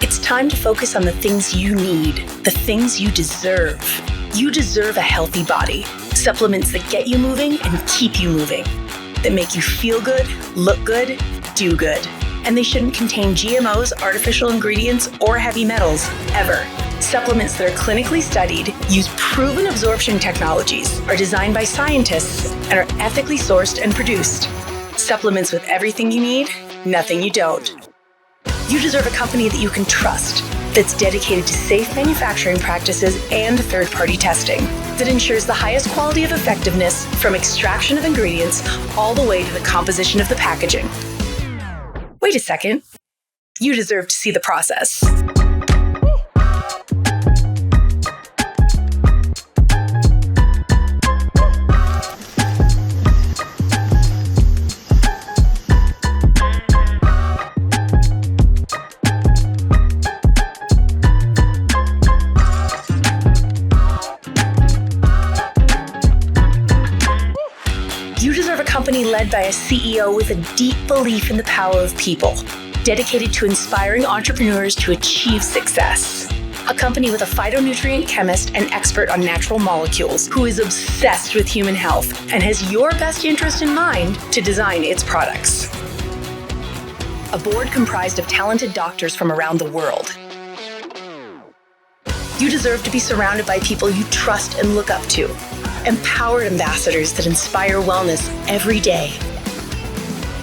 It's time to focus on the things you need, the things you deserve. You deserve a healthy body, supplements that get you moving and keep you moving, that make you feel good, look good, do good. And they shouldn't contain GMOs, artificial ingredients, or heavy metals, ever. Supplements that are clinically studied, use proven absorption technologies, are designed by scientists, and are ethically sourced and produced. Supplements with everything you need, nothing you don't. You deserve a company that you can trust, that's dedicated to safe manufacturing practices and third-party testing, that ensures the highest quality of effectiveness from extraction of ingredients all the way to the composition of the packaging. Wait a second. You deserve to see the process. You deserve a company led by a CEO with a deep belief in the power of people, dedicated to inspiring entrepreneurs to achieve success. A company with a phytonutrient chemist and expert on natural molecules who is obsessed with human health and has your best interest in mind to design its products. A board comprised of talented doctors from around the world. You deserve to be surrounded by people you trust and look up to. Empowered ambassadors that inspire wellness every day.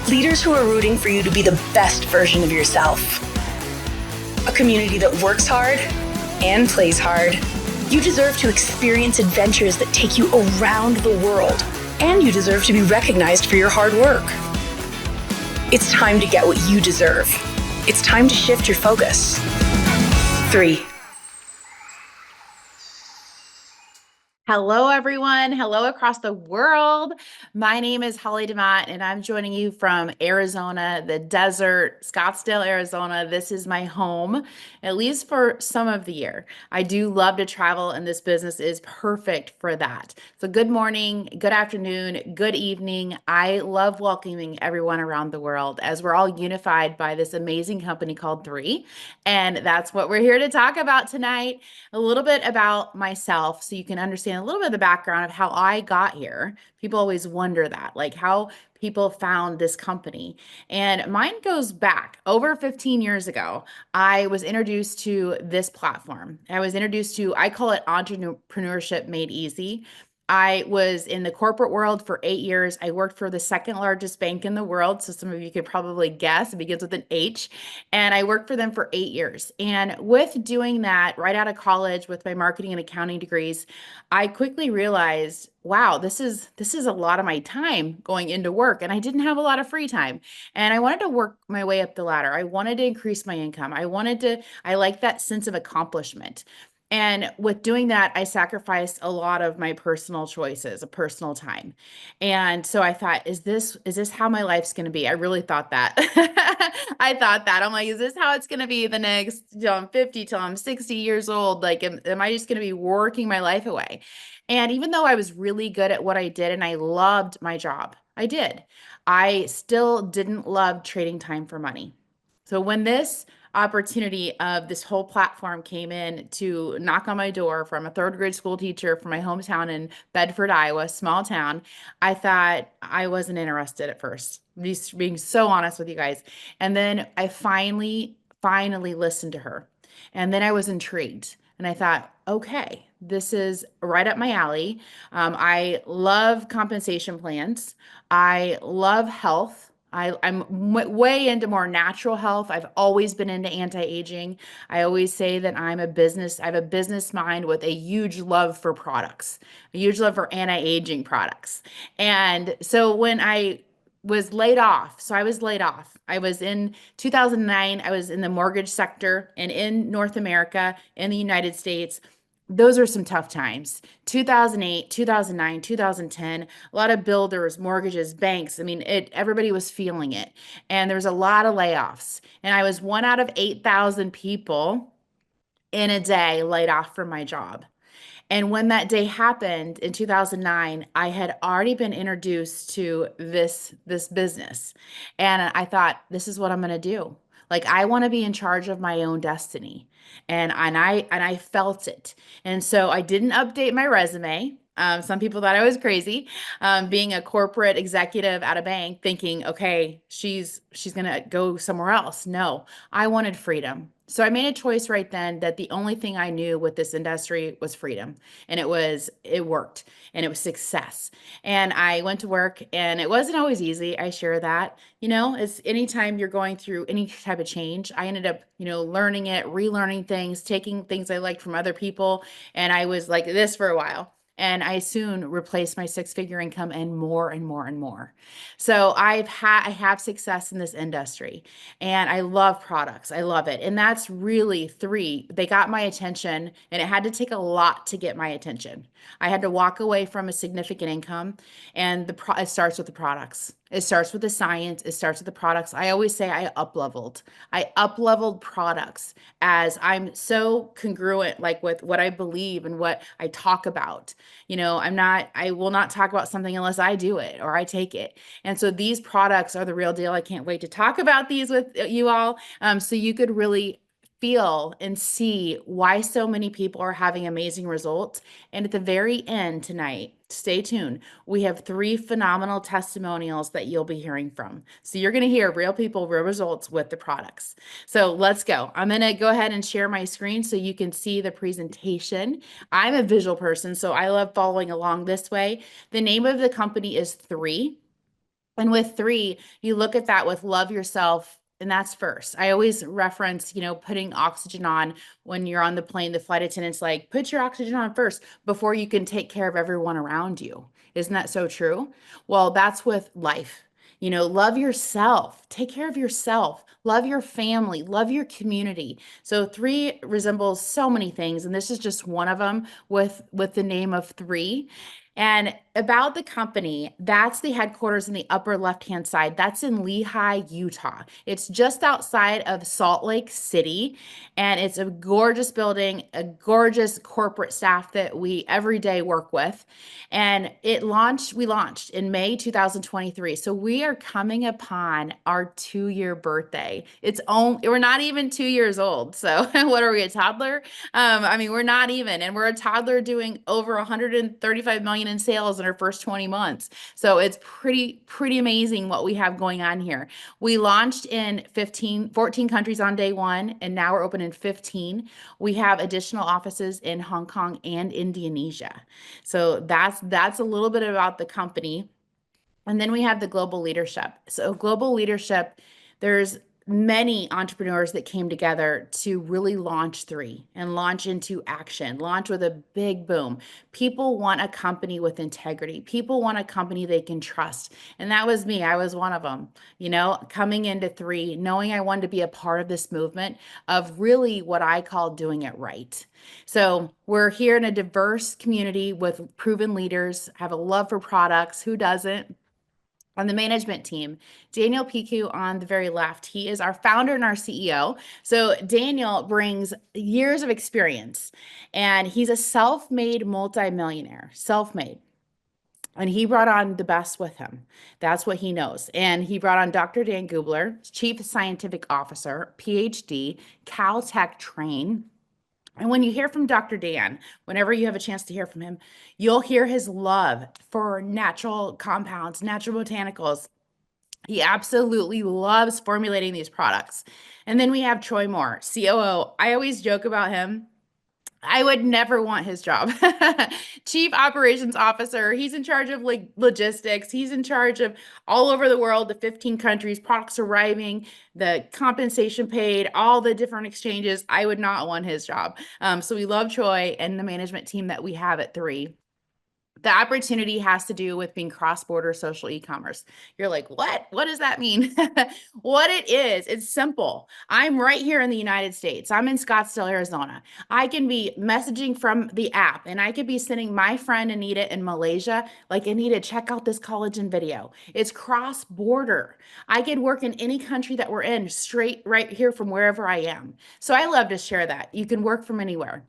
Leaders who are rooting for you to be the best version of yourself. A community that works hard and plays hard. You deserve to experience adventures that take you around the world, and you deserve to be recognized for your hard work. It's time to get what you deserve. It's time to shift your focus. 3. Hello, everyone. Hello across the world. My name is Holly DeMott, and I'm joining you from Arizona, the desert, Scottsdale, Arizona. This is my home, at least for some of the year. I do love to travel, and this business is perfect for that. So good morning, good afternoon, good evening. I love welcoming everyone around the world as we're all unified by this amazing company called 3. And that's what we're here to talk about tonight. A little bit about myself so you can understand a little bit of the background of how I got here. People always wonder that, like how people found this company. And mine goes back over 15 years ago. I was introduced to this platform. I call it entrepreneurship made easy. I was in the corporate world for 8 years. I worked for the second largest bank in the world. So some of you could probably guess it begins with an H. And I worked for them for 8 years. And with doing that right out of college with my marketing and accounting degrees, I quickly realized, wow, this is a lot of my time going into work. And I didn't have a lot of free time. And I wanted to work my way up the ladder. I wanted to increase my income. I like that sense of accomplishment. And with doing that, I sacrificed a lot of my personal choices, a personal time. And so I thought, is this how my life's going to be? I really thought that. I thought that. I'm like, is this how it's going to be the next, till I'm 50, till I'm 60 years old? Like, am I just going to be working my life away? And even though I was really good at what I did and I loved my job, I did. I still didn't love trading time for money. So when this opportunity of this whole platform came in to knock on my door from a third grade school teacher from my hometown in Bedford, Iowa, small town, I thought I wasn't interested at first, just being so honest with you guys. And then I finally listened to her. And then I was intrigued. And I thought, okay, this is right up my alley. I love compensation plans. I love health. I'm way into more natural health. I've always been into anti-aging. I always say that I have a business mind with a huge love for products, a huge love for anti-aging products. And so when I was laid off, I was in 2009, I was in the mortgage sector and in North America, in the United States. Those are some tough times. 2008, 2009, 2010, a lot of builders, mortgages, banks. I mean, everybody was feeling it. And there was a lot of layoffs. And I was one out of 8,000 people in a day laid off from my job. And when that day happened in 2009, I had already been introduced to this business. And I thought, this is what I'm going to do. Like I want to be in charge of my own destiny. And I felt it. And so I didn't update my resume. Some people thought I was crazy, being a corporate executive at a bank, thinking, okay, she's gonna go somewhere else. No, I wanted freedom. So I made a choice right then that the only thing I knew with this industry was freedom. And it worked and it was success. And I went to work and it wasn't always easy. I share that. It's anytime you're going through any type of change, I ended up, learning it, relearning things, taking things I liked from other people. And I was like this for a while. And I soon replaced my six-figure income and more and more and more. So I have success in this industry and I love products. I love it. And that's really three. They got my attention and it had to take a lot to get my attention. I had to walk away from a significant income and it starts with the products. It starts with the science. It starts with the products. I always say I up-leveled. I up-leveled products as I'm so congruent, like with what I believe and what I talk about. I will not talk about something unless I do it or I take it. And so these products are the real deal. I can't wait to talk about these with you all. So you could really feel and see why so many people are having amazing results. And at the very end tonight, stay tuned. We have three phenomenal testimonials that you'll be hearing from. So you're going to hear real people, real results with the products. So let's go. I'm going to go ahead and share my screen so you can see the presentation. I'm a visual person, so I love following along this way. The name of the company is Three. And with three, you look at that with love yourself, and that's first. I always reference, putting oxygen on when you're on the plane. The flight attendant's like, put your oxygen on first before you can take care of everyone around you. Isn't that so true? Well, that's with life. Love yourself, take care of yourself, love your family, love your community. So three resembles so many things, and this is just one of them with the name of Three. And about the company, that's the headquarters in the upper left-hand side. That's in Lehi, Utah. It's just outside of Salt Lake City, and it's a gorgeous building, a gorgeous corporate staff that we every day work with. And we launched in May 2023. So we are coming upon our 2-year birthday. We're not even 2 years old. So what are we, a toddler? We're not even, and we're a toddler doing over 135 million in sales in our first 20 months. So it's pretty amazing what we have going on here. We launched in 14 countries on day one, and now we're open in 15. We have additional offices in Hong Kong and Indonesia. So that's a little bit about the company. And then we have the global leadership. So global leadership, there's many entrepreneurs that came together to really launch Three and launch into action, launch with a big boom. People want a company with integrity. People want a company they can trust. And that was me. I was one of them, coming into Three, knowing I wanted to be a part of this movement of really what I call doing it right. So we're here in a diverse community with proven leaders, have a love for products. Who doesn't? On the management team, Daniel Piku on the very left, he is our founder and our CEO. So Daniel brings years of experience and he's a self-made multimillionaire, self-made. And he brought on the best with him. That's what he knows. And he brought on Dr. Dan Gubler, Chief Scientific Officer, PhD, Caltech trained. And when you hear from Dr. Dan, whenever you have a chance to hear from him, you'll hear his love for natural compounds, natural botanicals. He absolutely loves formulating these products. And then we have Troy Moore, COO. I always joke about him. I would never want his job. Chief Operations Officer. He's in charge of logistics. He's in charge of all over the world, the 15 countries, products arriving, the compensation paid, all the different exchanges. I would not want his job. So we love Troy and the management team that we have at Three. The opportunity has to do with being cross-border social e-commerce. You're like, what? What does that mean? What it is, it's simple. I'm right here in the United States. I'm in Scottsdale, Arizona. I can be messaging from the app and I could be sending my friend Anita in Malaysia, like, Anita, check out this collagen video. It's cross-border. I could work in any country that we're in straight right here from wherever I am. So I love to share that. You can work from anywhere.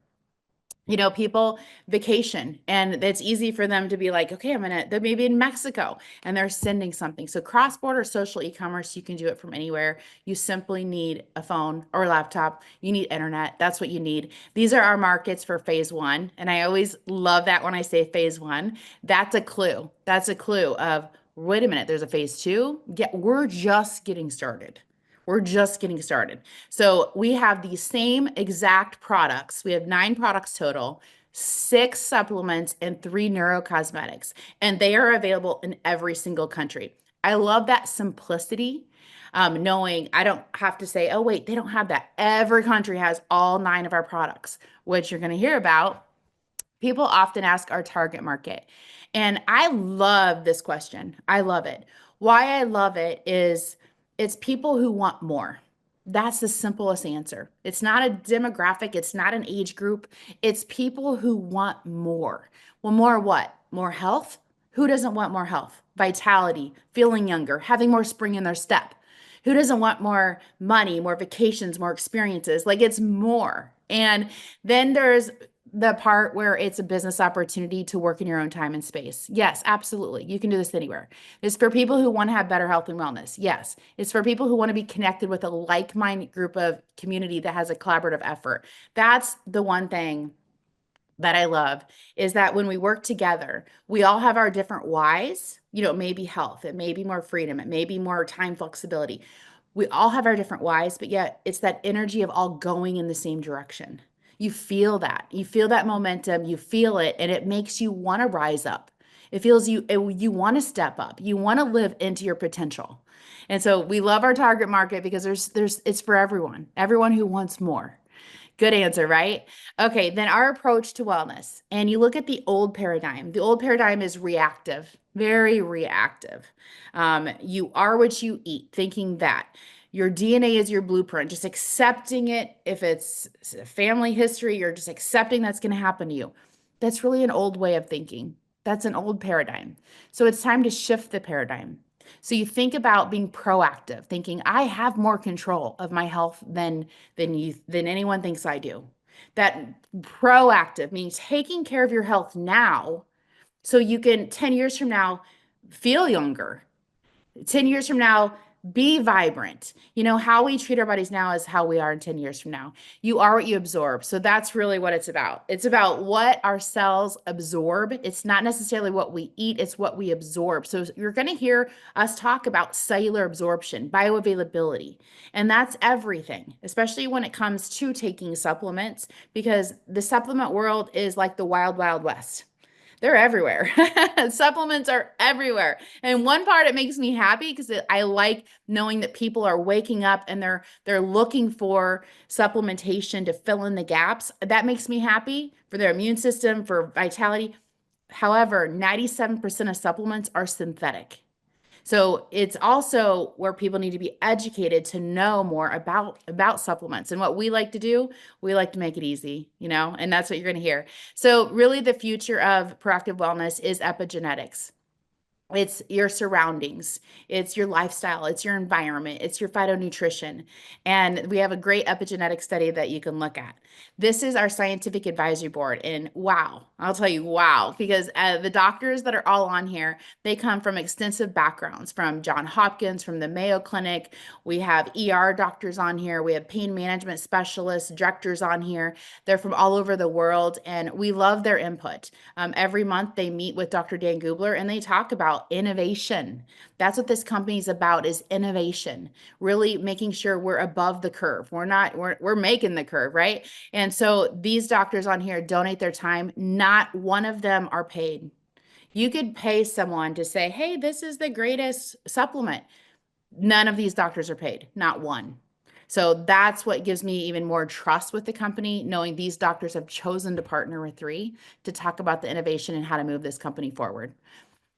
People vacation and it's easy for them to be like, okay, they're maybe in Mexico and they're sending something. So cross-border social e-commerce, you can do it from anywhere. You simply need a phone or a laptop. You need internet. That's what you need. These are our markets for phase one. And I always love that when I say phase one, that's a clue. That's a clue of, wait a minute, there's a phase two. Yeah, we're just getting started. We're just getting started. So we have the same exact products. We have 9 products total, 6 supplements, and 3 neurocosmetics, and they are available in every single country. I love that simplicity, knowing I don't have to say, oh, wait, they don't have that. Every country has all 9 of our products, which you're going to hear about. People often ask our target market. And I love this question. I love it. Why I love it is it's people who want more. That's the simplest answer. It's not a demographic, it's not an age group. It's people who want more. Well, more what? More health? Who doesn't want more health? Vitality, feeling younger, having more spring in their step. Who doesn't want more money, more vacations, more experiences? Like it's more. And then there's the part where it's a business opportunity to work in your own time and space. Yes, absolutely. You can do this anywhere. It's for people who want to have better health and wellness. Yes. It's for people who want to be connected with a like-minded group of community that has a collaborative effort. That's the one thing that I love is that when we work together, we all have our different whys. It may be health, it may be more freedom, it may be more time flexibility. We all have our different whys, but yet it's that energy of all going in the same direction. You feel that. You feel that momentum, you feel it, and it makes you want to rise up. It feels you want to step up. You want to live into your potential. And so we love our target market because there's it's for everyone. Everyone who wants more. Good answer, right? Okay, then our approach to wellness. And you look at the old paradigm. The old paradigm is reactive, very reactive. You are what you eat, thinking that your DNA is your blueprint, just accepting it. If it's family history, you're just accepting that's going to happen to you. That's really an old way of thinking. That's an old paradigm. So it's time to shift the paradigm. So you think about being proactive, thinking I have more control of my health than anyone thinks I do. That proactive means taking care of your health now so you can 10 years from now feel younger, 10 years from now, be vibrant. How we treat our bodies now is how we are in 10 years from now. You are what you absorb. So that's really what it's about. It's about what our cells absorb. It's not necessarily what we eat, it's what we absorb. So you're going to hear us talk about cellular absorption, bioavailability, and that's everything, especially when it comes to taking supplements, because the supplement world is like the wild, wild west. They're everywhere. Supplements are everywhere. And one part, it makes me happy because I like knowing that people are waking up and they're looking for supplementation to fill in the gaps. That makes me happy for their immune system, for vitality. However, 97% of supplements are synthetic. So it's also where people need to be educated to know more about supplements. And what we like to do, we like to make it easy, and that's what you're going to hear. So really the future of proactive wellness is epigenetics. It's your surroundings, it's your lifestyle, it's your environment, it's your phytonutrition. And we have a great epigenetic study that you can look at. This is our scientific advisory board. And wow, I'll tell you, wow, because the doctors that are all on here, they come from extensive backgrounds from Johns Hopkins, from the Mayo Clinic. We have ER doctors on here. We have pain management specialists, directors on here. They're from all over the world, and we love their input. Every month they meet with Dr. Dan Gubler and they talk about innovation. That's what this company is about, is innovation, really making sure we're above the curve. We're making the curve, right? And so these doctors on here donate their time. Not one of them are paid. You could pay someone to say, hey, this is the greatest supplement. None of these doctors are paid, not one. So that's what gives me even more trust with the company, knowing these doctors have chosen to partner with 3 to talk about the innovation and how to move this company forward.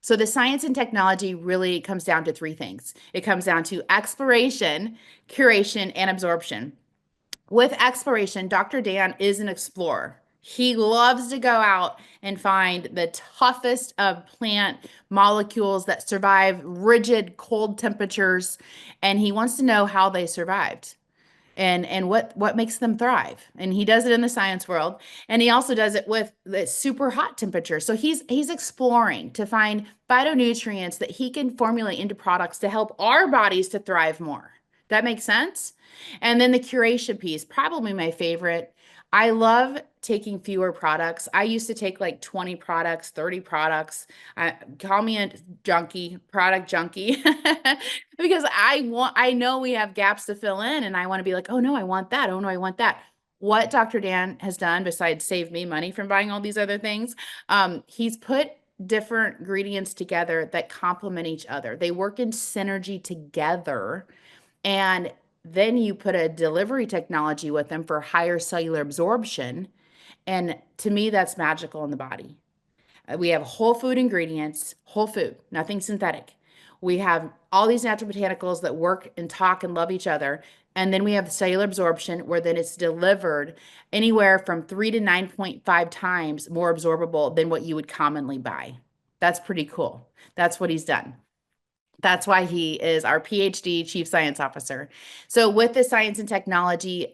So the science and technology really comes down to 3 things. It comes down to exploration, curation, and absorption. With exploration, Dr. Dan is an explorer. He loves to go out and find the toughest of plant molecules that survive rigid cold temperatures, and he wants to know how they survived. and what makes them thrive. And he does it in the science world, and he also does it with the super hot temperature. So he's exploring to find phytonutrients that he can formulate into products to help our bodies to thrive more. That makes sense? And then the curation piece, probably my favorite. I love taking fewer products. I used to take like 20 products, 30 products. Call me a junkie, product junkie, because I know we have gaps to fill in, and I want to be like, oh no, I want that. Oh no, I want that. What Dr. Dan has done besides save me money from buying all these other things, he's put different ingredients together that complement each other. They work in synergy together, and then you put a delivery technology with them for higher cellular absorption. And to me, that's magical in the body. We have whole food ingredients, whole food, nothing synthetic. We have all these natural botanicals that work and talk and love each other. And then we have the cellular absorption, where then it's delivered anywhere from 3 to 9.5 times more absorbable than what you would commonly buy. That's pretty cool. That's what he's done. That's why he is our PhD chief science officer. So with the science and technology,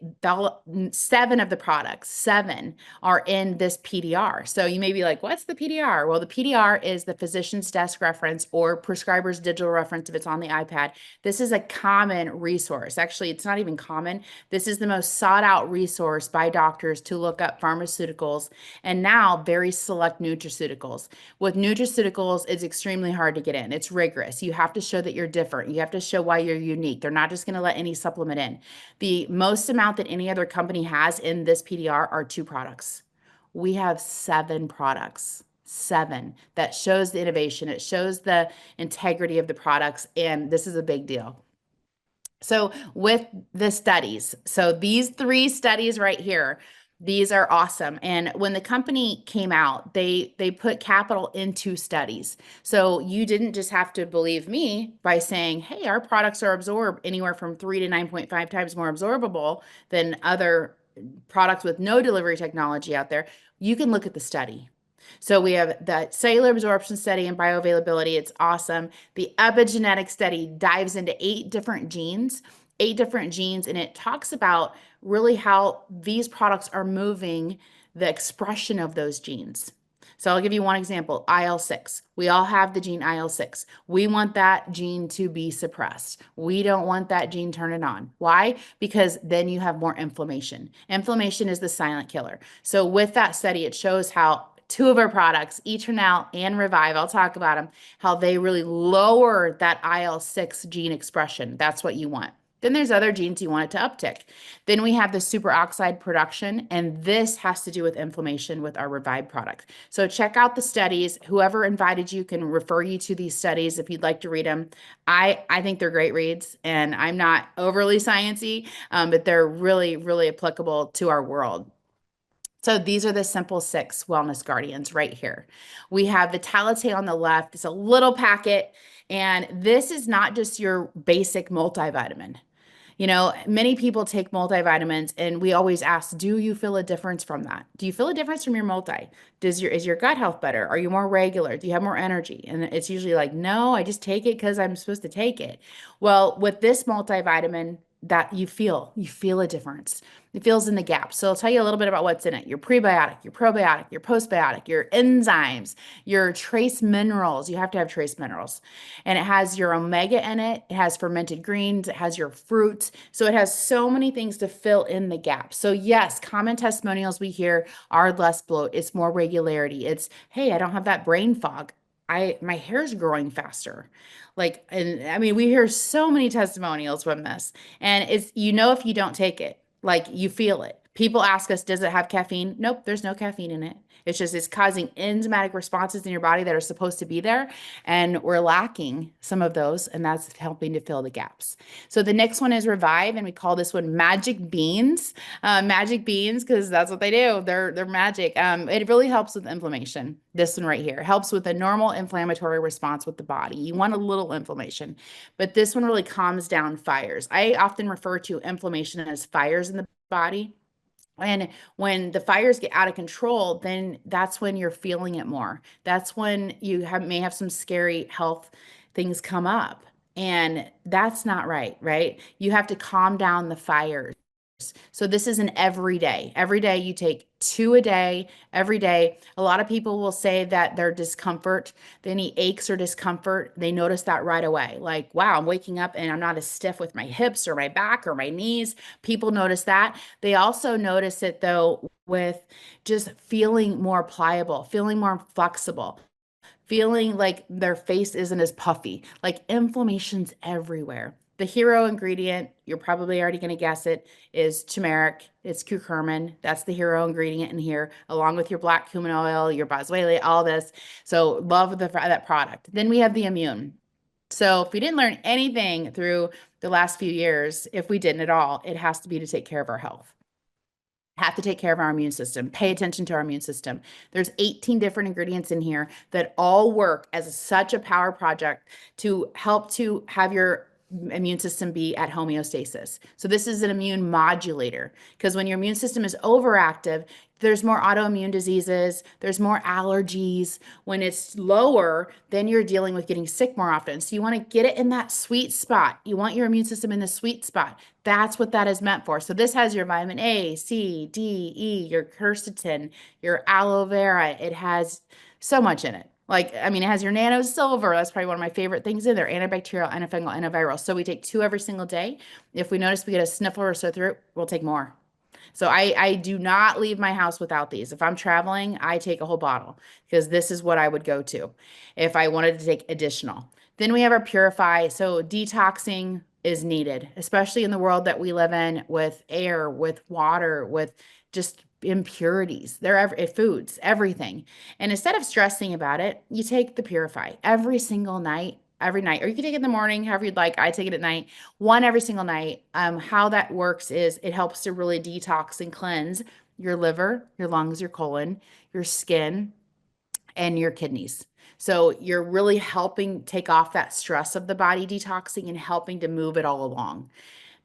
7 of the products, 7 are in this PDR. So you may be like, what's the PDR? Well, the PDR is the physician's desk reference or prescriber's digital reference if it's on the iPad. This is a common resource. Actually, it's not even common. This is the most sought out resource by doctors to look up pharmaceuticals, and now very select nutraceuticals. With nutraceuticals, it's extremely hard to get in. It's rigorous. You have to show that you're different. You have to show why you're unique. They're not just going to let any supplement in. The most amount that any other company has in this PDR are 2 products. We have 7 products. 7. That shows the innovation. It shows the integrity of the products, and this is a big deal. So with the studies, so these 3 studies right here, these are awesome. And when the company came out, they put capital into studies. So you didn't just have to believe me by saying, hey, our products are absorbed anywhere from 3 to 9.5 times more absorbable than other products with no delivery technology out there. You can look at the study. So we have the cellular absorption study and bioavailability. It's awesome. The epigenetic study dives into 8 different genes, and it talks about really how these products are moving the expression of those genes. So I'll give you one example, IL-6. We all have the gene IL-6. We want that gene to be suppressed. We don't want that gene turning on. Why? Because then you have more inflammation. Inflammation is the silent killer. So with that study, it shows how 2 of our products, Eternal and Revive, I'll talk about them, how they really lower that IL-6 gene expression. That's what you want. Then there's other genes you want it to uptick. Then we have the superoxide production, and this has to do with inflammation with our Revive product. So check out the studies. Whoever invited you can refer you to these studies if you'd like to read them. I think they're great reads, and I'm not overly sciencey, but they're really, really applicable to our world. So these are the simple 6 wellness guardians right here. We have Vitality on the left. It's a little packet, and this is not just your basic multivitamin. You know, many people take multivitamins, and we always ask, do you feel a difference from that? Do you feel a difference from your multi? Is your gut health better? Are you more regular? Do you have more energy? And it's usually like, no, I just take it because I'm supposed to take it. Well, with this multivitamin, that you feel a difference. It fills in the gaps. So I'll tell you a little bit about what's in it. Your prebiotic, your probiotic, your postbiotic, your enzymes, your trace minerals. You have to have trace minerals. And it has your omega in it. It has fermented greens. It has your fruits. So it has so many things to fill in the gaps. So yes, common testimonials we hear are less bloat. It's more regularity. It's, hey, I don't have that brain fog. My hair's growing faster. Like, and I mean, we hear so many testimonials from this, and it's, if you don't take it, like you feel it. People ask us, does it have caffeine? Nope, there's no caffeine in it. It's just, it's causing enzymatic responses in your body that are supposed to be there. And we're lacking some of those, and that's helping to fill the gaps. So the next one is Revive, and we call this one Magic Beans. Magic Beans, because that's what they do. They're magic. It really helps with inflammation. This one right here helps with a normal inflammatory response with the body. You want a little inflammation, but this one really calms down fires. I often refer to inflammation as fires in the body. And when the fires get out of control, then that's when you're feeling it more. That's when you may have some scary health things come up. And that's not right, right? You have to calm down the fires. So this is an every day. Every day you take 2 a day, every day. A lot of people will say that their discomfort, any aches or discomfort, they notice that right away. Like, wow, I'm waking up and I'm not as stiff with my hips or my back or my knees. People notice that. They also notice it though with just feeling more pliable, feeling more flexible, feeling like their face isn't as puffy, like inflammation's everywhere. The hero ingredient, you're probably already going to guess it, is turmeric. It's curcumin. That's the hero ingredient in here, along with your black cumin oil, your boswellia, all this. So love that product. Then we have the immune. So if we didn't learn anything through the last few years, if we didn't at all, it has to be to take care of our health. Have to take care of our immune system. Pay attention to our immune system. There's 18 different ingredients in here that all work as such a power project to help to have your immune system be at homeostasis. So this is an immune modulator because when your immune system is overactive, there's more autoimmune diseases, there's more allergies. When it's lower, then you're dealing with getting sick more often. So you want to get it in that sweet spot. You want your immune system in the sweet spot. That's what that is meant for. So this has your vitamin A, C, D, E, your quercetin, your aloe vera. It has so much in it. Like, I mean, it has your nano silver. That's probably one of my favorite things in there. Antibacterial, antifungal, antiviral. So we take 2 every single day. If we notice we get a sniffle or sore throat, we'll take more. So I do not leave my house without these. If I'm traveling, I take a whole bottle because this is what I would go to if I wanted to take additional. Then we have our Purify. So detoxing is needed, especially in the world that we live in with air, with water, with just impurities. Foods, everything. And instead of stressing about it, you take the Purify every single night, every night, or you can take it in the morning, however you'd like. I take it at night, one every single night. How that works is it helps to really detox and cleanse your liver, your lungs, your colon, your skin, and your kidneys. So you're really helping take off that stress of the body detoxing and helping to move it all along.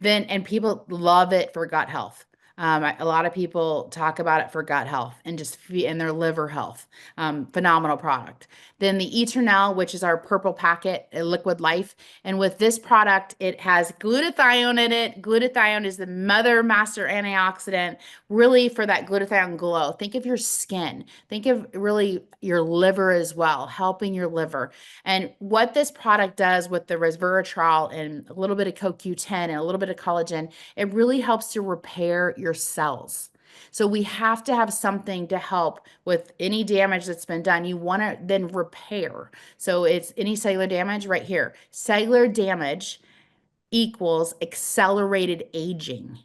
And people love it for gut health. A lot of people talk about it for gut health and and their liver health. Phenomenal product. Then the Eternal, which is our purple packet, a liquid life. And with this product, it has glutathione in it. Glutathione is the mother master antioxidant, really for that glutathione glow. Think of your skin. Think of really your liver as well, helping your liver. And what this product does with the resveratrol and a little bit of CoQ10 and a little bit of collagen, it really helps to repair your cells. So we have to have something to help with any damage that's been done. You want to then repair. So it's any cellular damage right here. Cellular damage equals accelerated aging.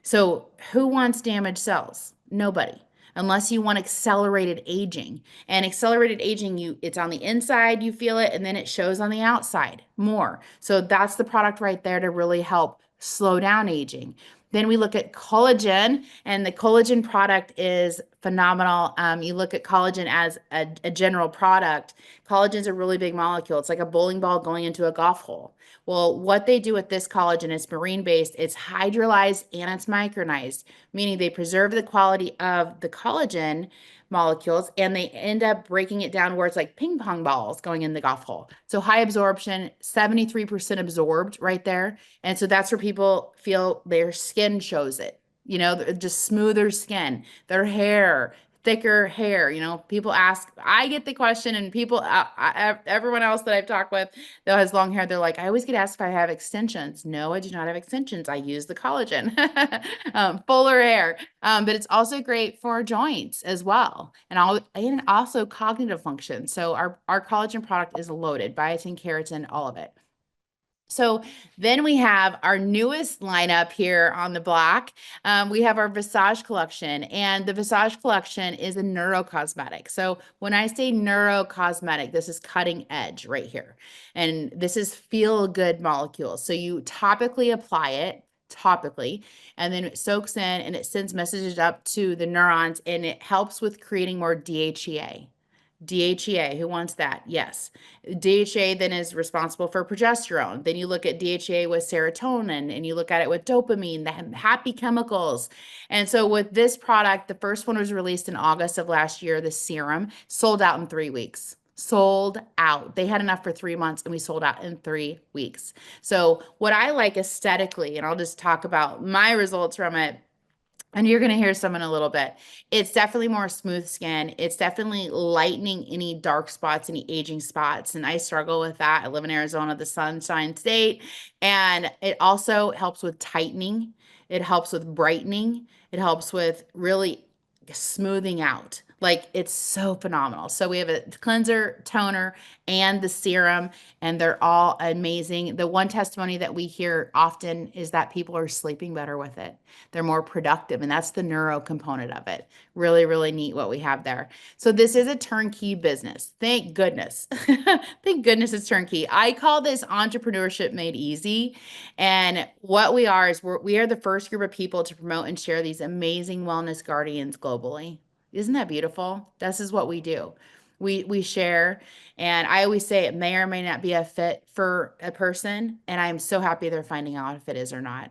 So who wants damaged cells? Nobody. Unless you want accelerated aging. And accelerated aging, it's on the inside, you feel it, and then it shows on the outside more. So that's the product right there to really help slow down aging. Then we look at collagen, and the collagen product is phenomenal. You look at collagen as a general product. Collagen is a really big molecule. It's like a bowling ball going into a golf hole. Well, what they do with this collagen, it's marine-based, it's hydrolyzed and it's micronized, meaning they preserve the quality of the collagen molecules and they end up breaking it down where it's like ping pong balls going in the golf hole. So high absorption, 73% absorbed right there. And so that's where people feel their skin shows it, just smoother skin, their hair, thicker hair. People ask, I get the question, and everyone else that I've talked with that has long hair, they're like, I always get asked if I have extensions. No, I do not have extensions. I use the collagen, fuller hair. But it's also great for joints as well. And also cognitive function. So our collagen product is loaded, biotin, keratin, all of it. So then we have our newest lineup here on the block. We have our Visage collection, and the Visage collection is a neurocosmetic. So when I say neurocosmetic, this is cutting edge right here. And this is feel-good molecules. So you topically apply it, and then it soaks in and it sends messages up to the neurons, and it helps with creating more DHEA. DHEA, who wants that? Yes. DHEA then is responsible for progesterone. Then you look at DHEA with serotonin, and you look at it with dopamine, the happy chemicals. And so with this product, the first one was released in August of last year, the serum, sold out in 3 weeks. sold out. They had enough for 3 months and we sold out in 3 weeks. So what I like aesthetically, and I'll just talk about my results from it, and you're going to hear some in a little bit. It's definitely more smooth skin. It's definitely lightening any dark spots, any aging spots. And I struggle with that. I live in Arizona, the sunshine state. And it also helps with tightening. It helps with brightening. It helps with really smoothing out. Like it's so phenomenal. So we have a cleanser, toner, and the serum, and they're all amazing. The one testimony that we hear often is that people are sleeping better with it. They're more productive, and that's the neuro component of it. Really, really neat what we have there. So this is a turnkey business. Thank goodness. Thank goodness it's turnkey. I call this entrepreneurship made easy. And what we are is we are the first group of people to promote and share these amazing wellness guardians globally. Isn't that beautiful? This is what we do. We share, and I always say it may or may not be a fit for a person, and I'm so happy they're finding out if it is or not,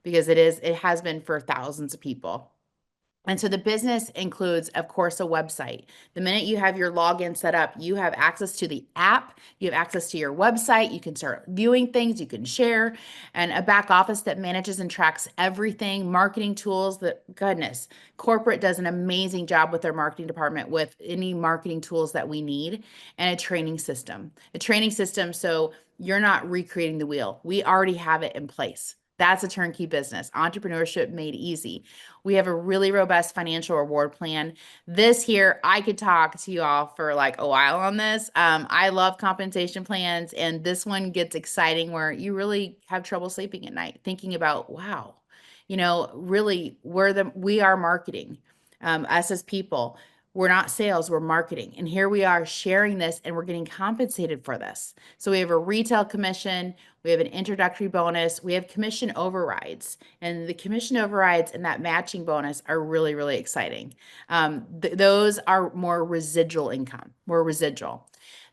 because it has been for thousands of people. And so the business includes, of course, a website. The minute you have your login set up, you have access to the app, you have access to your website, you can start viewing things, you can share, and a back office that manages and tracks everything, marketing tools that, goodness, corporate does an amazing job with their marketing department with any marketing tools that we need, and a training system. A training system so you're not recreating the wheel. We already have it in place. That's a turnkey business, entrepreneurship made easy. We have a really robust financial reward plan. This here, I could talk to you all for like a while on this. I love compensation plans, and this one gets exciting where you really have trouble sleeping at night, thinking about, wow, really we are marketing, us as people. We're not sales, we're marketing. And here we are sharing this, and we're getting compensated for this. So we have a retail commission, we have an introductory bonus, we have commission overrides. And the commission overrides and that matching bonus are really, really exciting. Those are more residual income, more residual.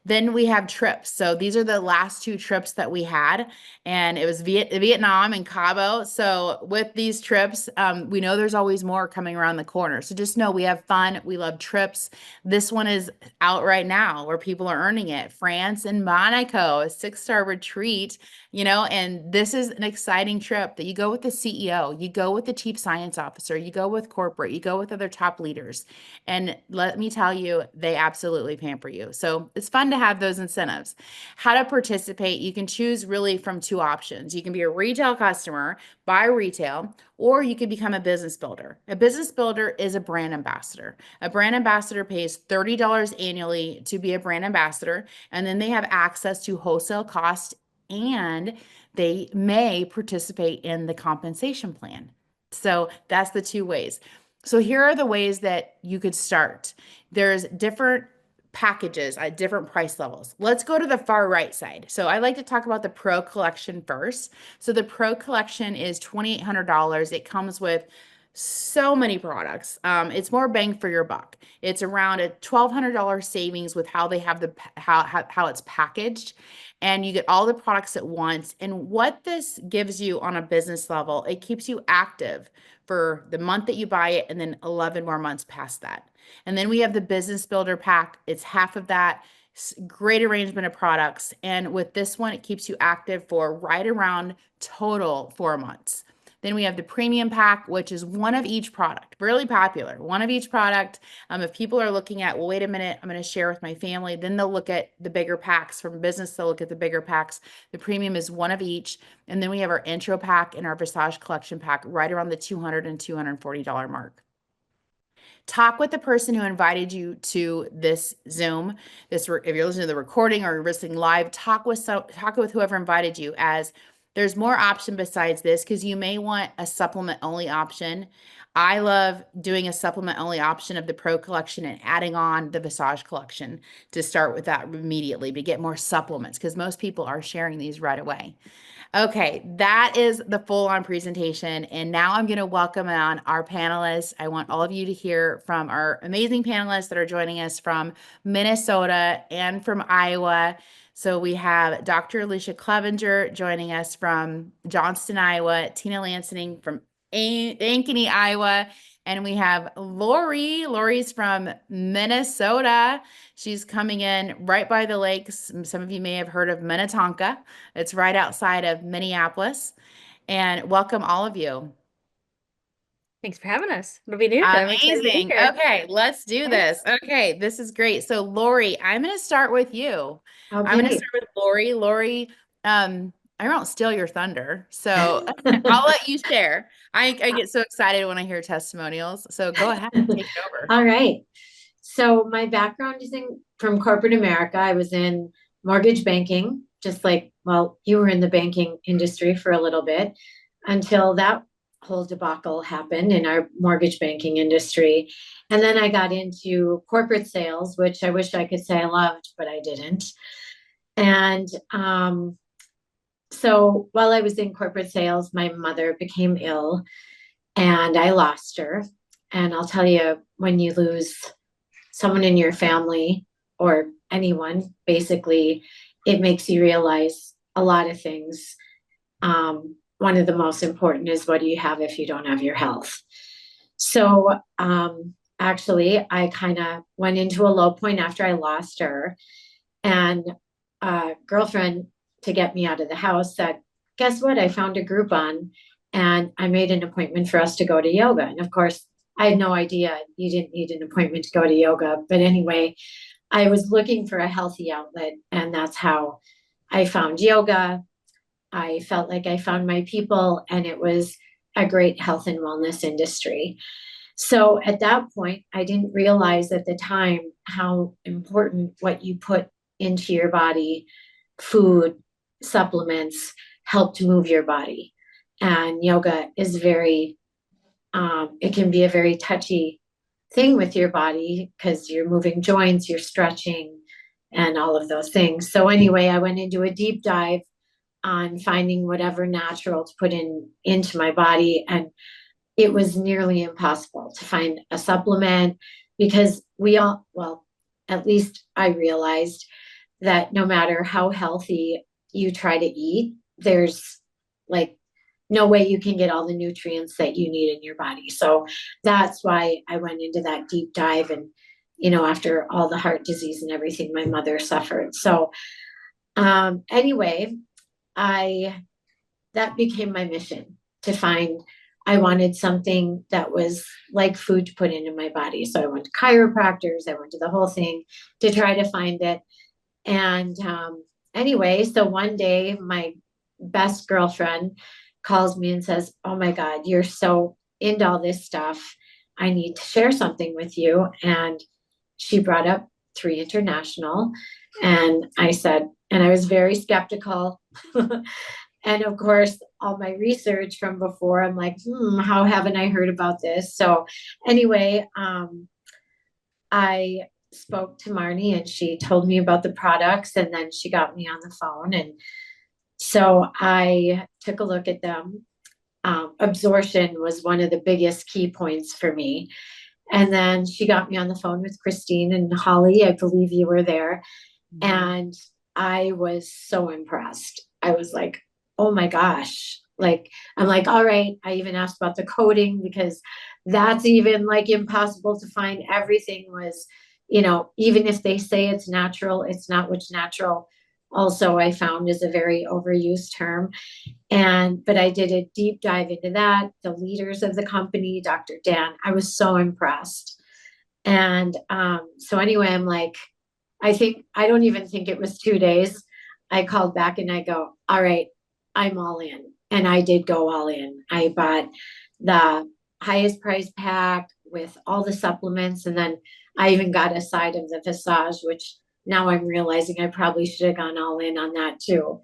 Then we have trips. So these are the last 2 trips that we had, and it was Vietnam and Cabo. So with these trips, we know there's always more coming around the corner. So just know we have fun. We love trips. This one is out right now where people are earning it. France and Monaco, a 6-star retreat, and this is an exciting trip that you go with the CEO, you go with the chief science officer, you go with corporate, you go with other top leaders. And let me tell you, they absolutely pamper you. So it's fun to have those incentives. How to participate, you can choose really from 2 options. You can be a retail customer, buy retail, or you can become a business builder. A business builder is a brand ambassador. A brand ambassador pays $30 annually to be a brand ambassador, and then they have access to wholesale cost, and they may participate in the compensation plan. So that's the 2 ways. So here are the ways that you could start. There's different packages at different price levels. Let's go to the far right side. So I like to talk about the Pro Collection first. So the Pro Collection is $2,800. It comes with so many products. It's more bang for your buck. It's around a $1,200 savings with how they have how it's packaged, and you get all the products at once. And what this gives you on a business level, it keeps you active for the month that you buy it, and then 11 more months past that. And then we have the Business Builder Pack. It's half of that. Great arrangement of products. And with this one, it keeps you active for right around total 4 months. Then we have the Premium Pack, which is one of each product, really popular, one of each product. If people are looking at, well, wait a minute, I'm going to share with my family, then they'll look at the bigger packs. From business, they'll look at the bigger packs. The Premium is one of each. And then we have our Intro Pack and our Visage Collection Pack right around the $200 and $240 mark. Talk with the person who invited you to this Zoom. If you're listening to the recording or you're listening live, talk with whoever invited you, as there's more option besides this, because you may want a supplement only option. I love doing a supplement only option of the Pro Collection and adding on the Visage Collection to start with that immediately to get more supplements, because most people are sharing these right away. Okay, that is the full-on presentation, and now I'm going to welcome on our panelists. I want all of you to hear from our amazing panelists that are joining us from Minnesota and from Iowa. So we have Dr. Alicia Clevenger joining us from Johnston, Iowa, Tina Lansing from Ankeny, Iowa, And we have Lori. Lori's from Minnesota. She's coming in right by the lakes. Some of you may have heard of Minnetonka. It's right outside of Minneapolis. And welcome all of you. Thanks for having us. It'll be new. I'm excited to be Amazing. here. Okay, let's do this. Okay, this is great. So Lori, I'm going to start with you. I'm going to Okay. start with Lori. Lori, I won't steal your thunder, so I'll let you share. I get so excited when I hear testimonials. So go ahead and take it over. All right. So my background is from corporate America. I was in mortgage banking, just like, well, you were in the banking industry for a little bit until that whole debacle happened in our mortgage banking industry. And then I got into corporate sales, which I wish I could say I loved, but I didn't. And so while I was in corporate sales, my mother became ill and I lost her. And I'll tell you, when you lose someone in your family or anyone, basically, it makes you realize a lot of things. One of the most important is, what do you have if you don't have your health? So actually, I kind of went into a low point after I lost her. And a girlfriend, to get me out of the house, said, guess what? I found a Groupon and I made an appointment for us to go to yoga. And of course, I had no idea you didn't need an appointment to go to yoga. But anyway, I was looking for a healthy outlet, and that's how I found yoga. I felt like I found my people, and it was a great health and wellness industry. So at that point, I didn't realize at the time how important what you put into your body, food, supplements, help to move your body. And yoga is it can be a very touchy thing with your body because you're moving joints, you're stretching, and all of those things. So anyway, I went into a deep dive on finding whatever natural to put into my body. And it was nearly impossible to find a supplement because at least I realized that no matter how healthy you try to eat, there's like no way you can get all the nutrients that you need in your body. So that's why I went into that deep dive. And, after all the heart disease and everything my mother suffered. So anyway, that became my mission to find. I wanted something that was like food to put into my body. So I went to chiropractors, I went to the whole thing to try to find it. And anyway, so one day my best girlfriend calls me and says, oh my God, you're so into all this stuff. I need to share something with you. And she brought up 3 International. And I said, and I was very skeptical. And of course, all my research from before, I'm like, how haven't I heard about this? So anyway, I spoke to Marnie and she told me about the products, and then she got me on the phone. And so I took a look at them. Absorption was one of the biggest key points for me. And then she got me on the phone with Christine and Holly. I believe you were there. Mm-hmm. And I was so impressed. I was like, oh my gosh. I'm like, all right. I even asked about the coding because that's even like impossible to find. Everything was, even if they say it's natural, it's not what's natural. Also, I found is a very overused term. But I did a deep dive into that. The leaders of the company, Dr. Dan, I was so impressed. And so anyway, I'm like, I don't even think it was 2 days. I called back and I go, all right, I'm all in. And I did go all in. I bought the highest price pack with all the supplements. And then I even got a side of the Visage, which now I'm realizing I probably should have gone all in on that too.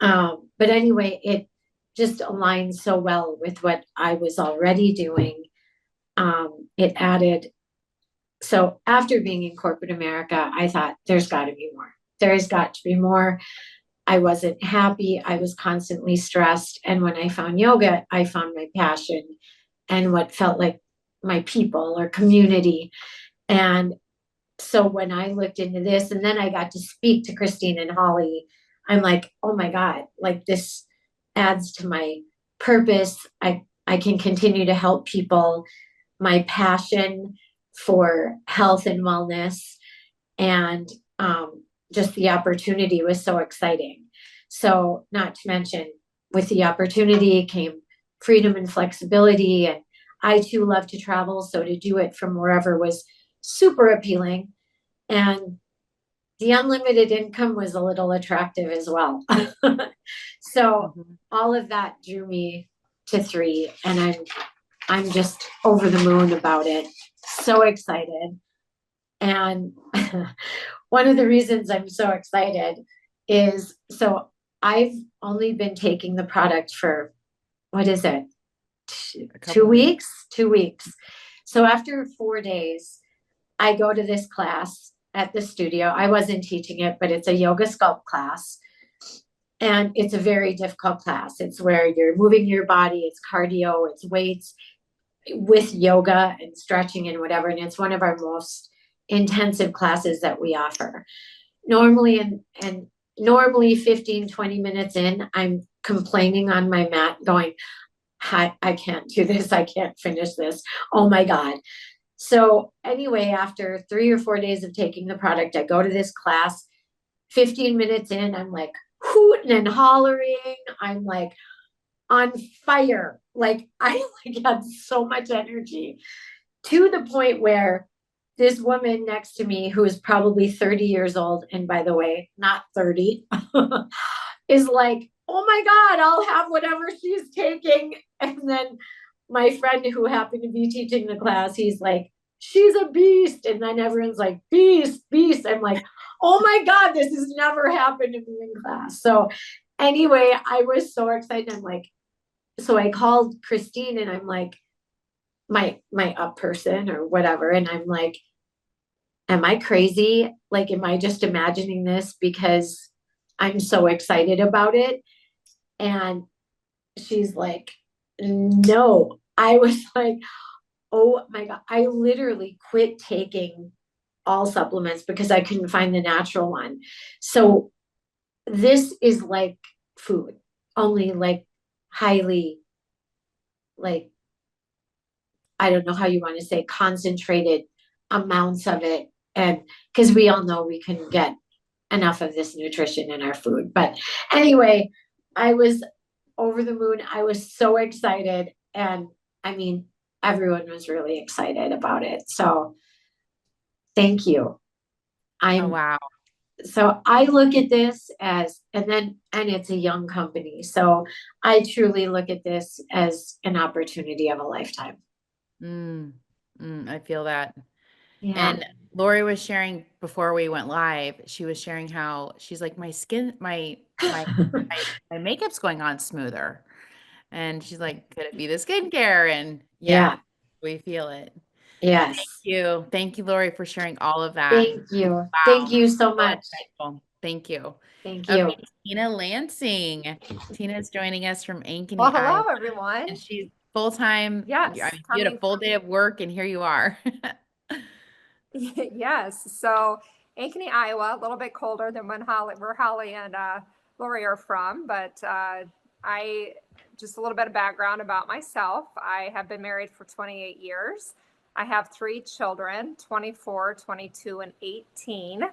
But anyway, it just aligns so well with what I was already doing. It added. So after being in corporate America, I thought there's got to be more. There's got to be more. I wasn't happy. I was constantly stressed. And when I found yoga, I found my passion and what felt like my people or community. And so when I looked into this, and then I got to speak to Christine and Holly, I'm like, oh my God, like this adds to my purpose. I can continue to help people. my passion for health and wellness, and just the opportunity was so exciting. So not to mention, with the opportunity came freedom and flexibility. And I too love to travel. So to do it from wherever was super appealing. And the unlimited income was a little attractive as well. So all of that drew me to 3, and I'm just over the moon about it. So excited. And one of the reasons I'm so excited is, so I've only been taking the product for, what is it? 2 weeks? 2 weeks. So after 4 days, I go to this class at the studio. I wasn't teaching it, but it's a yoga sculpt class. And it's a very difficult class. It's where you're moving your body, it's cardio, it's weights with yoga and stretching and whatever. And it's one of our most intensive classes that we offer. Normally, and normally 15, 20 minutes in, I'm complaining on my mat going, I can't do this. I can't finish this. Oh my God. So anyway, after 3 or 4 days of taking the product, I go to this class. 15 minutes in, I'm like hooting and hollering. I'm like on fire. Like I had so much energy, to the point where this woman next to me, who is probably 30 years old, and by the way, not 30, is like, oh my God, I'll have whatever she's taking. And then my friend who happened to be teaching the class, he's like, she's a beast. And then everyone's like, beast, beast. I'm like, oh my God, this has never happened to me in class. So anyway, I was so excited. I'm like, so I called Christine, and I'm like, my up person or whatever. And I'm like, am I crazy? Like, am I just imagining this because I'm so excited about it? And she's like, no. I was like, oh my God, I literally quit taking all supplements because I couldn't find the natural one. So this is like food, only like highly, like, I don't know how you want to say, concentrated amounts of it. And because we all know we couldn't get enough of this nutrition in our food. But anyway, I was over the moon. I was so excited. And I mean, everyone was really excited about it. So thank you. Oh, wow. So I look at this as, and it's a young company. So I truly look at this as an opportunity of a lifetime. I feel that. Yeah. And Lori was sharing before we went live, she was sharing how she's like, my skin, my makeup's going on smoother. And she's like, could it be the skincare? And yeah, we feel it. Yes. Thank you, Lori, for sharing all of that. Thank you. Wow. Thank you so much. Insightful. Thank you. Thank you. Okay, Tina Lansing. Tina is joining us from Ankeny, Well, hello, Iowa, everyone. and she's full-time. Yes, You had a full day of work, and here you are. Yes. So Ankeny, Iowa, a little bit colder than where Holly and Lori are from, but I just a little bit of background about myself. I have been married for 28 years. I have 3 children, 24, 22, and 18.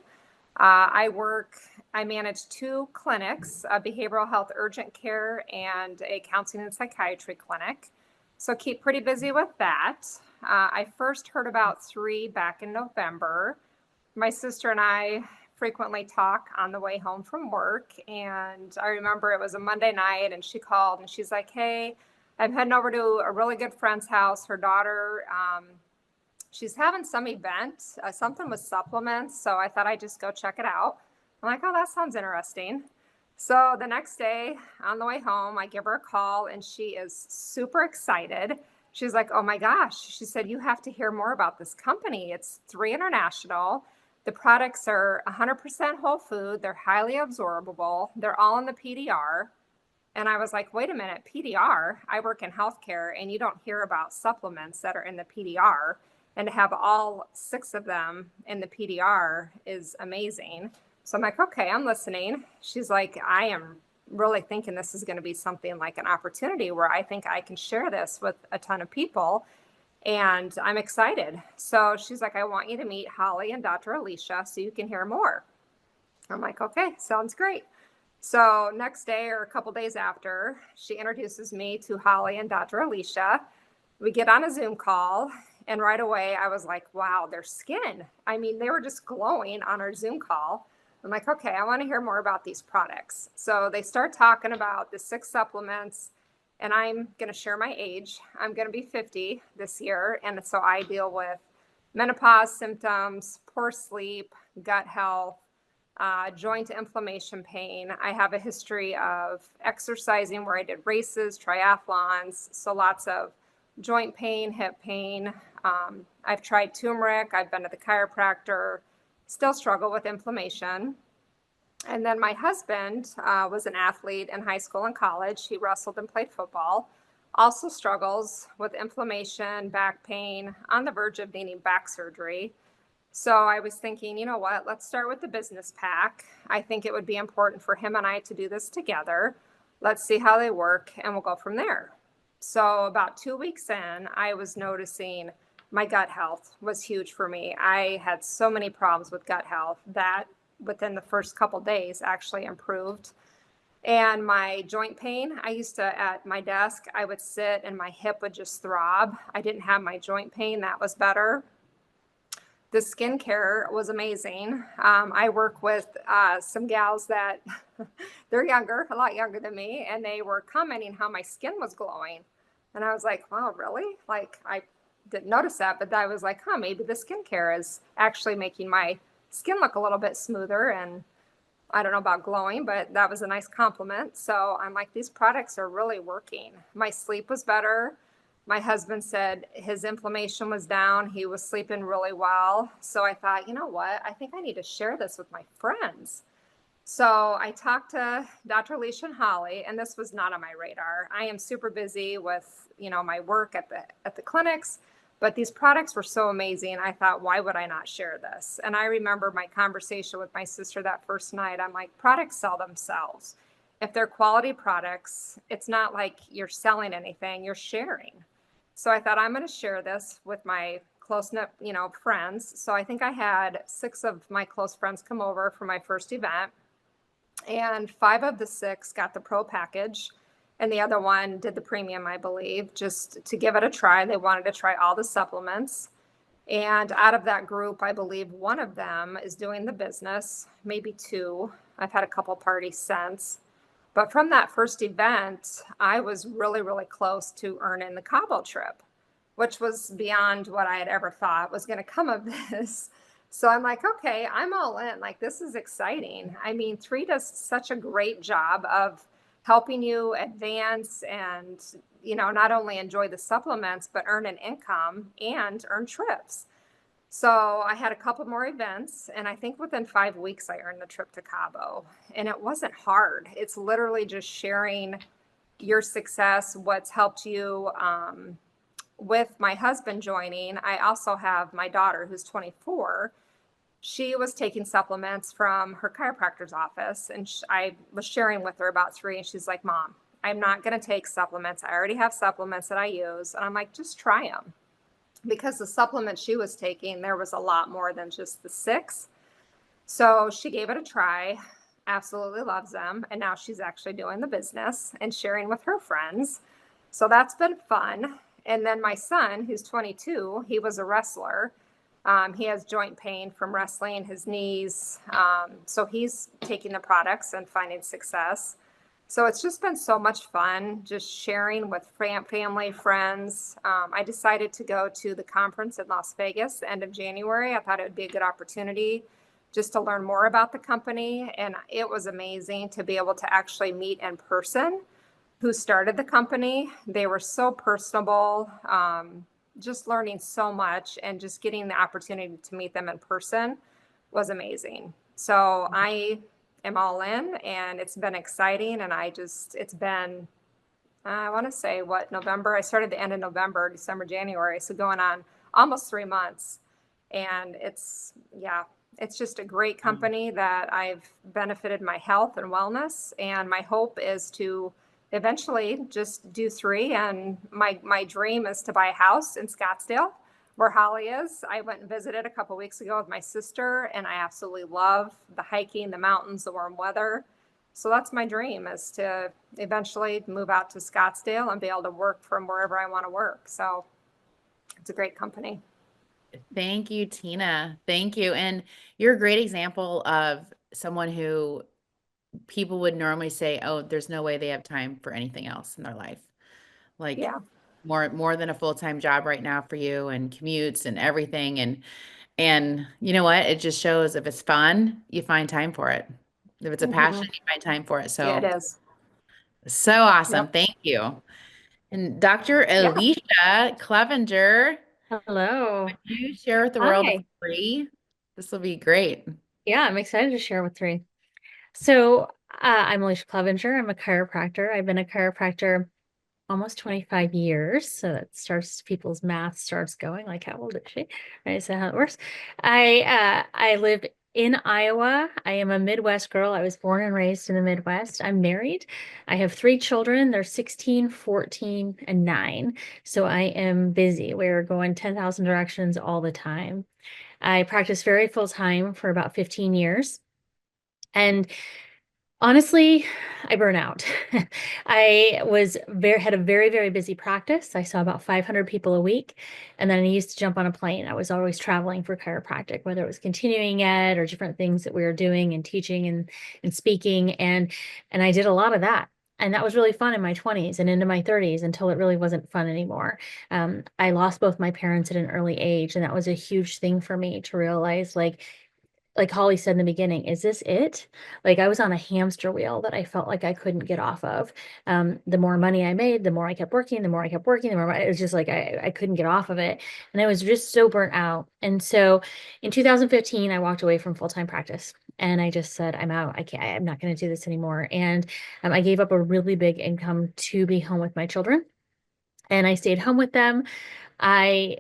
I manage 2 clinics, a behavioral health urgent care and a counseling and psychiatry clinic. So keep pretty busy with that. I first heard about 3 back in November. My sister and I frequently talk on the way home from work. And I remember it was a Monday night and she called and she's like, hey, I'm heading over to a really good friend's house. Her daughter, she's having some event, something with supplements. So I thought I'd just go check it out. I'm like, oh, that sounds interesting. So the next day on the way home, I give her a call and she is super excited. She's like, oh my gosh. She said, you have to hear more about this company. It's 3 International. The products are 100% whole food. They're highly absorbable. They're all in the PDR. And I was like, wait a minute, PDR? I work in healthcare and you don't hear about supplements that are in the PDR. And to have all 6 of them in the PDR is amazing. So I'm like, okay, I'm listening. She's like, I am really thinking this is going to be something like an opportunity where I think I can share this with a ton of people. And I'm excited. So she's like, I want you to meet Holly and Dr. Alicia so you can hear more. I'm like, okay, sounds great. So next day or a couple days after, she introduces me to Holly and Dr. Alicia. We get on a Zoom call, and right away I was like, wow, their skin. I mean, they were just glowing on our Zoom call. I'm like, okay, I want to hear more about these products. So they start talking about the 6 supplements, and I'm going to share my age. I'm going to be 50 this year. And so I deal with menopause symptoms, poor sleep, gut health, joint inflammation pain. I have a history of exercising where I did races, triathlons, so lots of joint pain, hip pain. I've tried turmeric. I've been to the chiropractor, still struggle with inflammation. And then my husband was an athlete in high school and college. He wrestled and played football. Also struggles with inflammation, back pain, on the verge of needing back surgery. So I was thinking, you know what, let's start with the business pack. I think it would be important for him and I to do this together. Let's see how they work, and we'll go from there. So about 2 weeks in, I was noticing my gut health was huge for me. I had so many problems with gut health that within the first couple days actually improved. And my joint pain, I used to, at my desk, I would sit and my hip would just throb. I didn't have my joint pain. That was better. The skincare was amazing. I work with some gals that they're younger, a lot younger than me, and they were commenting how my skin was glowing. And I was like, wow, really? Like, I didn't notice that, but I was like, maybe the skincare is actually making my skin look a little bit smoother. And I don't know about glowing, but that was a nice compliment. So I'm like, these products are really working. My sleep was better. My husband said his inflammation was down. He was sleeping really well. So I thought, you know what? I think I need to share this with my friends. So I talked to Dr. Alicia and Holly, and this was not on my radar. I am super busy with, my work at the clinics, but these products were so amazing. I thought, why would I not share this? And I remember my conversation with my sister that first night. I'm like, products sell themselves. If they're quality products, it's not like you're selling anything, you're sharing. So I thought, I'm going to share this with my close-knit, friends. So I think I had 6 of my close friends come over for my first event, and 5 of the 6 got the pro package, and the other one did the premium, I believe, just to give it a try. They wanted to try all the supplements. And out of that group, I believe one of them is doing the business, maybe 2. I've had a couple parties since. But from that first event, I was really, really close to earning the Cabo trip, which was beyond what I had ever thought was going to come of this. So I'm like, okay, I'm all in. Like, this is exciting. I mean, 3 does such a great job of helping you advance and, not only enjoy the supplements, but earn an income and earn trips. So I had a couple more events, and I think within 5 weeks, I earned the trip to Cabo. And it wasn't hard. It's literally just sharing your success, what's helped you. With my husband joining, I also have my daughter who's 24. She was taking supplements from her chiropractor's office, and I was sharing with her about 3, and she's like, Mom, I'm not going to take supplements. I already have supplements that I use. And I'm like, just try them. Because the supplements she was taking, there was a lot more than just the 6. So she gave it a try, absolutely loves them. And now she's actually doing the business and sharing with her friends. So that's been fun. And then my son, who's 22, he was a wrestler. He has joint pain from wrestling, his knees. So he's taking the products and finding success. So it's just been so much fun, just sharing with family, friends. I decided to go to the conference in Las Vegas, the end of January. I thought it would be a good opportunity just to learn more about the company. And it was amazing to be able to actually meet in person who started the company. They were so personable, just learning so much, and just getting the opportunity to meet them in person was amazing. So I am all in, and it's been exciting. And it's been, I want to say November. I started the end of November, December, January. So going on almost 3 months. And it's just a great company that I've benefited my health and wellness. And my hope is to eventually just do 3. And my dream is to buy a house in Scottsdale where Holly is. I went and visited a couple weeks ago with my sister, and I absolutely love the hiking, the mountains, the warm weather. So that's my dream, is to eventually move out to Scottsdale and be able to work from wherever I want to work. So it's a great company. Thank you, Tina. Thank you. And you're a great example of someone who people would normally say, oh, there's no way they have time for anything else in their life. Like Yeah. more than a full-time job right now for you, and commutes and everything. And you know what? It just shows if it's fun, you find time for it. If it's a passion, you find time for it. Yeah, it So, is. so awesome. Yep. Thank you. And Dr. Yeah. Alicia Clevenger, Hello. you share with the world of Hi. 3. This will be great. Yeah, I'm excited to share with 3. So I'm Alicia Clevenger. I'm a chiropractor. I've been a chiropractor almost 25 years. So that starts, people's math starts going like, how old is she? Right. So how it works. I live in Iowa. I am a Midwest girl. I was born and raised in the Midwest. I'm married. I have 3 children. They're 16, 14, and 9. So I am busy. We're going 10,000 directions all the time. I practiced very full time for about 15 years. And honestly, I burn out. I had a very, very busy practice. I saw about 500 people a week. And then I used to jump on a plane. I was always traveling for chiropractic, whether it was continuing ed or different things that we were doing and teaching and speaking. And I did a lot of that. And that was really fun in my 20s and into my 30s until it really wasn't fun anymore. I lost both my parents at an early age. And that was a huge thing for me to realize, like Holly said in the beginning, is this it? Like, I was on a hamster wheel that I felt like I couldn't get off of. The more money I made, the more I kept working, the more it was just like I couldn't get off of it. And I was just so burnt out. And so in 2015, I walked away from full-time practice. And I just said, I'm out. I'm not going to do this anymore. And I gave up a really big income to be home with my children. And I stayed home with them. I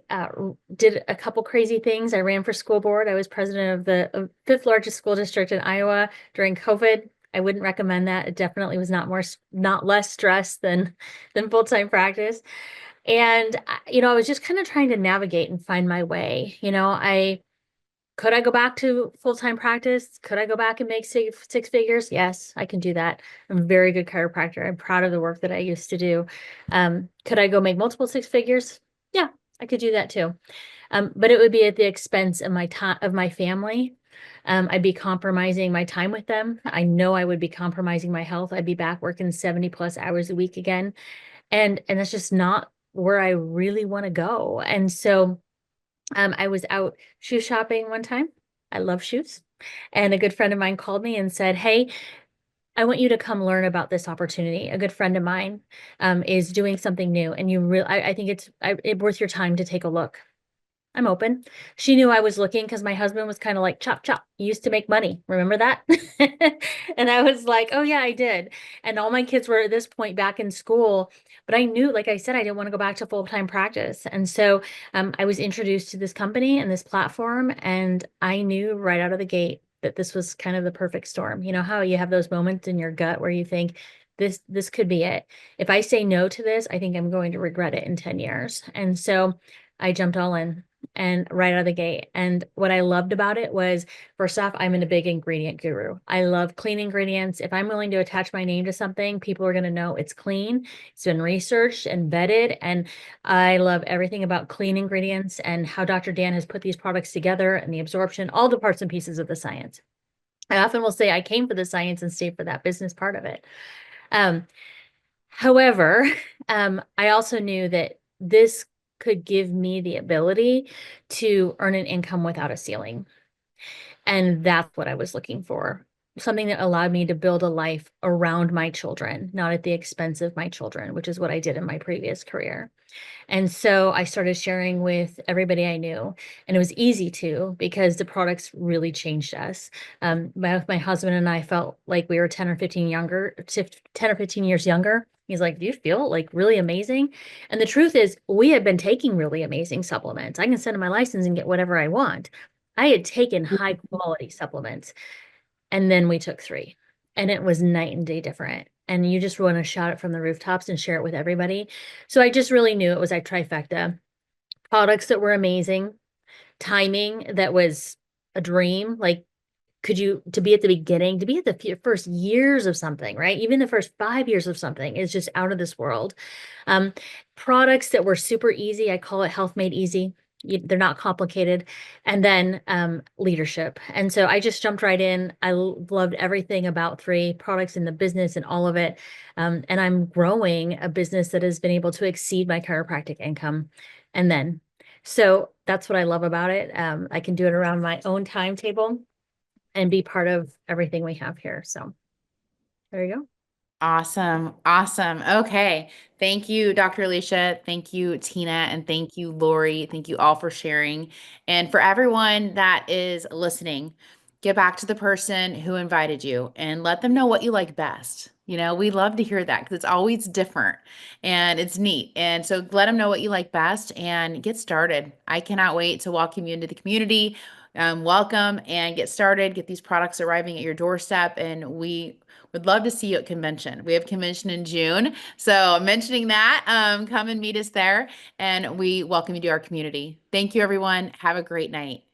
did a couple crazy things. I ran for school board. I was president of the 5th largest school district in Iowa during COVID. I wouldn't recommend that. It definitely was not less stress than full-time practice. And I was just kind of trying to navigate and find my way. Could I go back to full-time practice? Could I go back and make 6 figures? Yes, I can do that. I'm a very good chiropractor. I'm proud of the work that I used to do. Could I go make multiple 6 figures? Yeah, I could do that too. But it would be at the expense of my time, of my family. I'd be compromising my time with them. I know I would be compromising my health. I'd be back working 70 plus hours a week again. And that's just not where I really want to go. And so I was out shoe shopping one time. I love shoes. And a good friend of mine called me and said, hey, I want you to come learn about this opportunity. A good friend of mine is doing something new, and I think it's worth your time to take a look. I'm open. She knew I was looking because my husband was kind of like, chop, chop, you used to make money. Remember that? And I was like, oh yeah, I did. And all my kids were at this point back in school, but I knew, like I said, I didn't want to go back to full-time practice. And so I was introduced to this company and this platform, and I knew right out of the gate that this was kind of the perfect storm. You know how you have those moments in your gut where you think, this could be it. If I say no to this, I think I'm going to regret it in 10 years. And so I jumped all in, and right out of the gate. And what I loved about it was, first off, I'm in a big ingredient guru. I love clean ingredients. If I'm willing to attach my name to something, people are going to know it's clean. It's been researched and vetted. And I love everything about clean ingredients and how Dr. Dan has put these products together and the absorption, all the parts and pieces of the science. I often will say I came for the science and stayed for that business part of it. However, I also knew that this could give me the ability to earn an income without a ceiling. And that's what I was looking for. Something that allowed me to build a life around my children, not at the expense of my children, which is what I did in my previous career. And so I started sharing with everybody I knew, and it was easy to, because the products really changed us. Both my husband and I felt like we were 10 or 15 years younger. He's like, do you feel like really amazing? And the truth is, we had been taking really amazing supplements. I can send in my license and get whatever I want. I had taken high quality supplements, and then we took 3, and it was night and day different. and you just want to shout it from the rooftops and share it with everybody. So I just really knew it was a trifecta. Products that were amazing, timing that was a dream. Like, to be at the beginning, to be at the first years of something, right? Even the first 5 years of something is just out of this world. Products that were super easy. I call it health made easy. They're not complicated. And then leadership. And so I just jumped right in. I loved everything about 3 products in the business and all of it. And I'm growing a business that has been able to exceed my chiropractic income. And then, so that's what I love about it. I can do it around my own timetable and be part of everything we have here. So there you go. Awesome. Awesome. Okay. Thank you, Dr. Alicia. Thank you, Tina. And thank you, Lori. Thank you all for sharing. And for everyone that is listening, get back to the person who invited you and let them know what you like best. We love to hear that because it's always different and it's neat. And so let them know what you like best and get started. I cannot wait to welcome you into the community. Welcome and get started. Get these products arriving at your doorstep. And we would love to see you at convention. We have convention in June. So mentioning that, come and meet us there. And we welcome you to our community. Thank you, everyone. Have a great night.